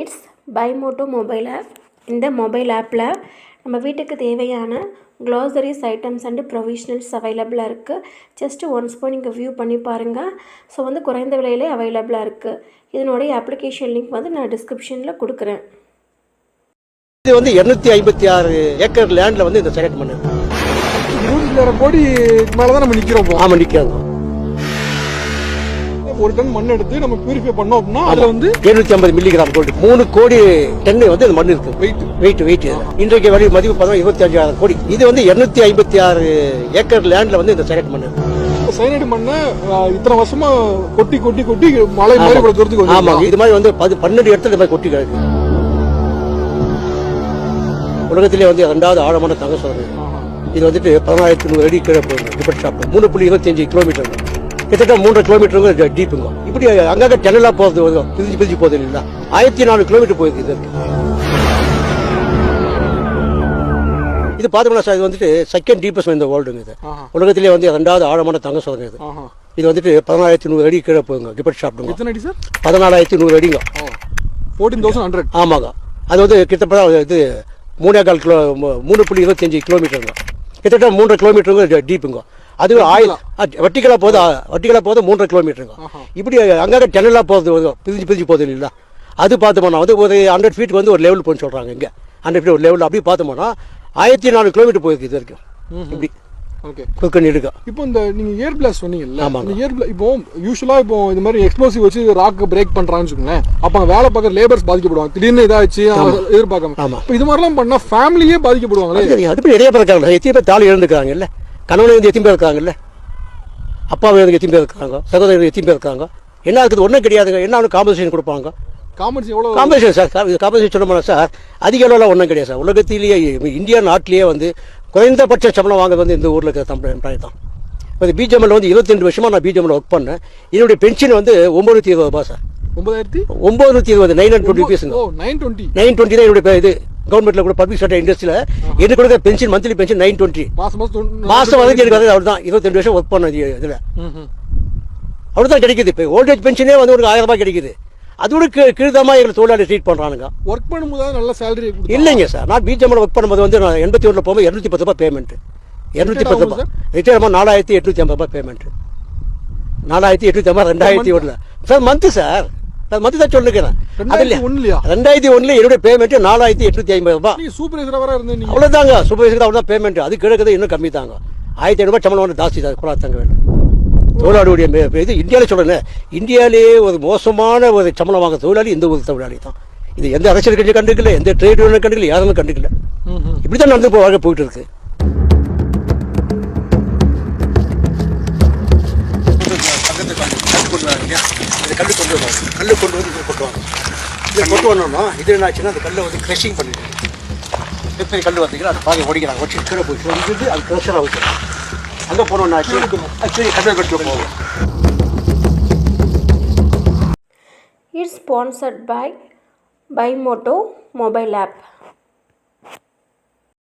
It's பைமோட்டோ mobile app. இந்த mobile ஆப்பில் நம்ம வீட்டுக்கு தேவையான க்ளாசரிஸ் ஐட்டம்ஸ் அண்டு ப்ரொவிஷனல்ஸ் அவைலபிளாக இருக்குது. ஜஸ்ட்டு ஒன்ஸ் போய் நீங்கள் வியூ பண்ணி பாருங்கள். ஸோ குறைந்த விலையிலே அவைலபிளாக இருக்குது. இதனுடைய அப்ளிகேஷன் லிங்க் நான் டிஸ்கிரிப்ஷனில் கொடுக்குறேன். இது 256 ஏக்கர் லேண்டில் இந்த செலக்ட் பண்ணுது. 20,000 கோடி மேலே தான் நம்ம நிற்கிறோம். ஆமாம், நிற்கிறோம். ஒரு டன் மண் எடுத்து நம்ம பியூரிஃபை பண்ணோம் அப்படின்னா அதுல 750 மில்லிகிராம் கோல்டு 3 கோடி டன் இந்த மண் இருக்கு. வெயிட் இன்றைக்கு வழி மதிப்பு 25,000 கோடி. இது 256 ஏக்கர் லேண்ட்ல இந்த செலக்ட் பண்ணுது. சைனைடு மண்ணை இத்தனை வருஷமா கொட்டி கொட்டி கொட்டி மழை மாதிரி தூரத்துக்கு. ஆமா, இது மாதிரி 12 இடத்துல இந்த மாதிரி கொட்டி கிடக்கு. உலகத்திலே 2வது ஆழமான தங்க சோதனை. இது 14,100 அடி கீழே போகுது. டிபெட் ஷாப் 3.25 கிலோமீட்டர், கிட்டத்தட்ட 3 கிலோமீட்டருங்க டீப்புங்க. இப்படி அங்கங்க டெனலா போகுது, பிரிஞ்சு போகுது இல்லைங்களா. 1400 கிலோமீட்டர் போயிருக்கு. இது பாத்தோம்னா சார், இது செகண்ட் டீப்பஸ்ட் இந்த வேர்ல்டுங்க. இது உலகத்திலே 2வது ஆழமான தங்க சோதனை. இது 14,100 அடி கீழே போகுங்க. டிபெட் ஷாப் 14,100 அடிங்க. 14,100. ஆமாங்க. அது கிட்டத்தட்ட இது 3.25 கிலோமீட்டருங்க, கிட்டத்தட்ட 3 கிலோமீட்டருங்க டீப்புங்க. அது வட்டிகளா போகுது 3 கிலோமீட்டருங்க. இப்படி அங்கங்க டெனலா போகுது, பிரிஞ்சு போகுது இல்லைங்களா. அது பார்த்தோம்னா ஒரு 100 ஃபீட்டுக்கு ஒரு லெவல் போன்னு சொல்றாங்க. இங்க 100 ஃபீட் ஒரு லெவல். அப்படி பார்த்தோம்னா 1400 கிலோமீட்டர் போயிருக்கு இது வரைக்கும். இப்படி குக்கன் எடுக்க. இப்போ நீங்க ஏர் பிளாஸ்ட் சொன்னீங்கல்ல, இப்போ யூசுவலா இது மாதிரி எக்ஸ்ப்ளோசிவ் வச்சு ராக் பிரேக் பண்றான்னு வச்சுக்கோங்களேன். அப்ப வேலை பார்க்குற லேபர்ஸ் பாதிக்கப்படுவாங்க. திடீர்னு இதாச்சு எதிர்பார்க்காம. இப்போ இது மாதிரிலாம் பண்ணா ஃபேமிலியே பாதிக்கப்படுவாங்களே. அது நிறைய பேர் இருக்காங்க. எத்தனை பேர் தாலி இழந்துக்கிறாங்க இல்ல, கணவன் எத்தனை பேர் இருக்காங்கல்ல, அப்பாவை எத்தனை பேர் இருக்காங்க, சகோதரர்கள் எத்தனை பேர் இருக்காங்க. என்ன இருக்குது? ஒன்றும் கிடையாதுங்க. என்ன காம்பன்சேஷன் கொடுப்பாங்க. காம்பன்சேஷன் சார், காம்பன்சேஷன் சொல்லணும்னா சார் அதிக அளவில் ஒன்றும் கிடையாது சார். உலகத்திலேயே இந்தியா நாட்டிலேயே குறைந்தபட்ச சம்பளம் வாங்குறது இந்த ஊரில் இருக்கிற எம்ப்ளாய் தான். இப்போ பிஜிஎம்எல் 22 வருஷமா நான் பிஜிஎம்எல் ஒர்க் பண்ணேன். என்னுடைய பென்ஷன் 920 ரூபாய் சார். 920 920 ருபீஸுங்க. 920 தான் என்னுடைய இது. கவர்மெண்ட்ல கூட பப்ளிக் செக்டர் இண்டஸ்ட்ரியில எனக்கு கொடுக்குற பென்ஷன், மந்த்லி பென்ஷன் 920. மாசம் எனக்கு அவ்வளோதான். 22 வருஷம் ஒர்க் பண்ணது இதுல அவ்வளோதான் கிடைக்குது. இப்போ ஓல்டேஜ் பென்ஷனே ஒரு 1000 ரூபாய் கிடைக்குது. அதோட கீழ்தமா எங்களை தொழிலாளி ட்ரீட் பண்றானுங்க. ஒர்க் பண்ணும்போது நல்ல சேலரி இல்லைங்க சார். நான் பிஜிஎம்எல் ஒர்க் பண்ணும்போது நான் 81 போகும்போது 210 ரூபாய் பேமெண்ட். 210 ரூபாய் ரிட்டையர்மா 4,850 ரூபாய் payment. 4,850 2001 sir month sir. Month தான் சொல்லுகிறேன். 2001 என்னுடைய பேமெண்ட் 4,850 ரூபாய். அவ்வளவுதாங்க. சூப்பர்வைசர் அவ்வளவுதான் பேமெண்ட். அது கிழக்குது இன்னும் கம்மி தாங்க. 1,500 ரூபாய் சம்பளம் ஜாஸ்தி தான். குழாத்தாங்க வேணும் தொழிலாளியுடைய இது. இந்தியாவில சொல்றேன், இந்தியாவிலேயே ஒரு மோசமான ஒரு சம்பளம் வாங்க தொழிலாளி இந்த ஒரு தொழிலாளி தான். இது எந்த அரசியல் கட்சி கண்டுக்கல, எந்த ட்ரேட் யூனியன் கண்டுக்கல, யாரும் கண்டுக்கல. இப்படிதான் நடந்து போயிட்டு இருக்கு. கல்லு கொண்டு வந்து கொட்டுவாங்க. இதை கொண்டு வரணும்னா இது என்ன ஆச்சுன்னா அந்த கல்லை கிரஷிங் பண்ணிட்டு எப்படி கல் வந்தீங்கன்னா அது பாதி ஒடிக்கிறாங்க. ஒடிச்சு கீழே போயிட்டு அது கிரஷராக வச்சுருக்காங்க. அங்கே போனோம்னாச்சு கல்லு கட்டு போகும். It's sponsored by Bimoto mobile app.